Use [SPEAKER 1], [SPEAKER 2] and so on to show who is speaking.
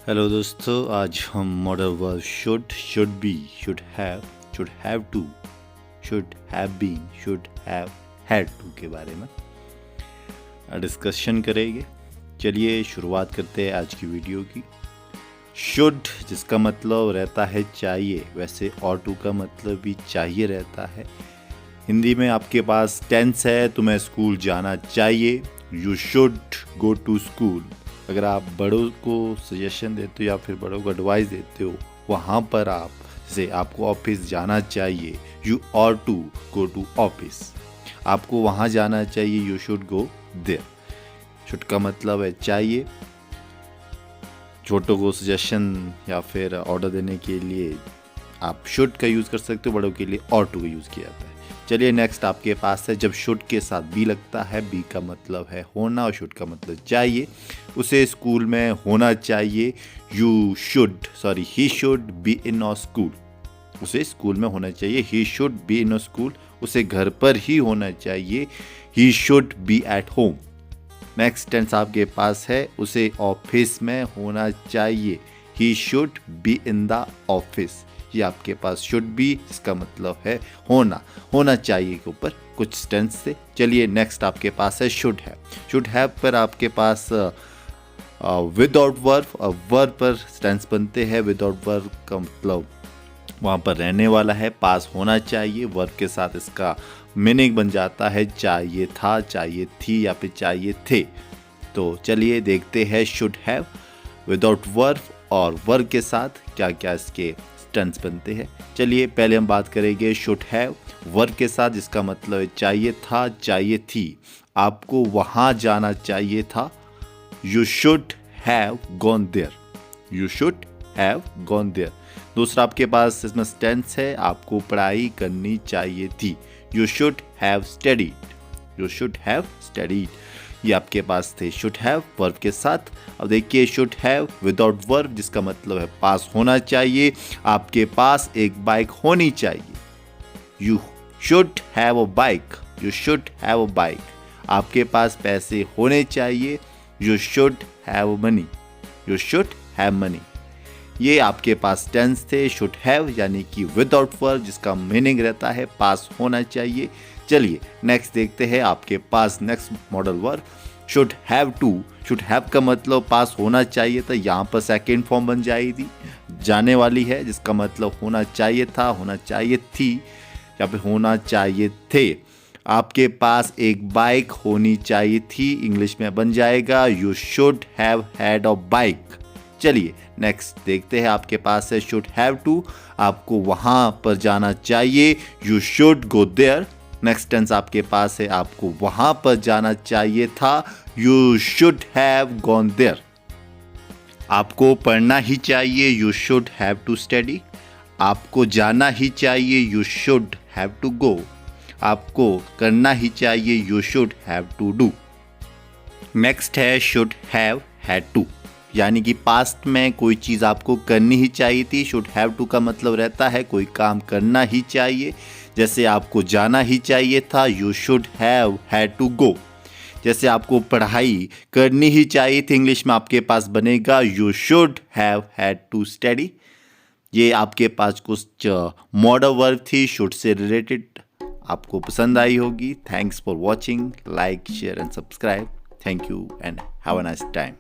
[SPEAKER 1] Hello दोस्तों, आज हम modal verb should be, should have to, should have been, should have had to के बारे में डिस्कशन करेंगे। चलिए शुरुआत करते हैं आज की वीडियो की। शुड जिसका मतलब रहता है चाहिए, वैसे और टू का मतलब भी चाहिए रहता है। हिंदी में आपके पास टेंस है, तुम्हें स्कूल जाना चाहिए, you should go to school. अगर आप बड़ों को सजेशन देते हो या फिर बड़ों को एडवाइस देते हो, वहाँ पर आप जैसे आपको ऑफिस जाना चाहिए, you ought to go to office. आपको वहाँ जाना चाहिए, you should go there. Should का मतलब है चाहिए। छोटों को सजेशन या फिर ऑर्डर देने के लिए आप शुड का यूज़ कर सकते हो, बड़ों के लिए और टू का यूज़ किया जाता है। चलिए नेक्स्ट आपके पास है, जब शुड के साथ बी लगता है, बी का मतलब है होना और शुड का मतलब चाहिए। उसे स्कूल में होना चाहिए, he should be in a school. उसे स्कूल में होना चाहिए, he should be in a school. उसे घर पर ही होना चाहिए, he should be at home. Next tense आपके पास है, उसे ऑफिस में होना चाहिए, he should be in the office. ये आपके पास शुड बी इसका मतलब है होना चाहिए के ऊपर कुछ टेंस से। चलिए नेक्स्ट आपके पास है शुड हैव। शुड हैव पर आपके पास विदाउट वर्ब पर टेंस बनते हैं। विदाउट वर्ब का मतलब वहाँ पर रहने वाला है, पास होना चाहिए। वर्ब के साथ इसका मीनिंग बन जाता है चाहिए था, चाहिए थी या फिर चाहिए थे। तो चलिए देखते हैं शुड हैव विदाउट वर्ब और वर्ब के साथ क्या क्या इसके टेंस बनते हैं। चलिए पहले हम बात करेंगे शुड हैव वर्ब के साथ, जिसका मतलब है चाहिए था, चाहिए थी। आपको वहाँ जाना चाहिए था, you should have gone there, you should have gone there. दूसरा आपके पास इसमें टेंस है, आपको पढ़ाई करनी चाहिए थी, you should have studied, you should have studied. ये आपके पास थे शुड हैव वर्ब के साथ। अब देखिए शुड हैव विदाउट वर्ब, जिसका मतलब है पास होना चाहिए। आपके पास एक बाइक होनी चाहिए, you should have a bike, you should have a bike. आपके पास पैसे होने चाहिए, you should have money, you should have money. ये आपके पास टेंस थे शुड हैव यानी कि विदाउट वर्ब, जिसका मीनिंग रहता है पास होना चाहिए। चलिए नेक्स्ट देखते हैं आपके पास next modal verb should have to. Should have का मतलब पास होना चाहिए था, यहाँ पर सेकेंड फॉर्म बन जाएगी, जाने वाली है, जिसका मतलब होना चाहिए था, होना चाहिए थी या फिर होना चाहिए थे। आपके पास एक बाइक होनी चाहिए थी, इंग्लिश में बन जाएगा you should have had a bike. चलिए नेक्स्ट देखते हैं आपके पास है शुड हैव टू। आपको वहाँ पर जाना चाहिए, you should go there. Next tense आपके पास है, आपको वहाँ पर जाना चाहिए था, you should have gone there. आपको पढ़ना ही चाहिए, you should have to study. आपको जाना ही चाहिए, you should have to go. आपको करना ही चाहिए, you should have to do. Next है शुड हैव हैड टू, यानी कि पास्ट में कोई चीज़ आपको करनी ही चाहिए थी। शुड हैव टू का मतलब रहता है कोई काम करना ही चाहिए। जैसे आपको जाना ही चाहिए था, you should have had to go. जैसे आपको पढ़ाई करनी ही चाहिए थी, इंग्लिश में आपके पास बनेगा you should have had to study. ये आपके पास कुछ मॉडल वर्ब थी शुड से रिलेटेड, आपको पसंद आई होगी। Thanks for watching, like share and subscribe. Thank you and have a nice time.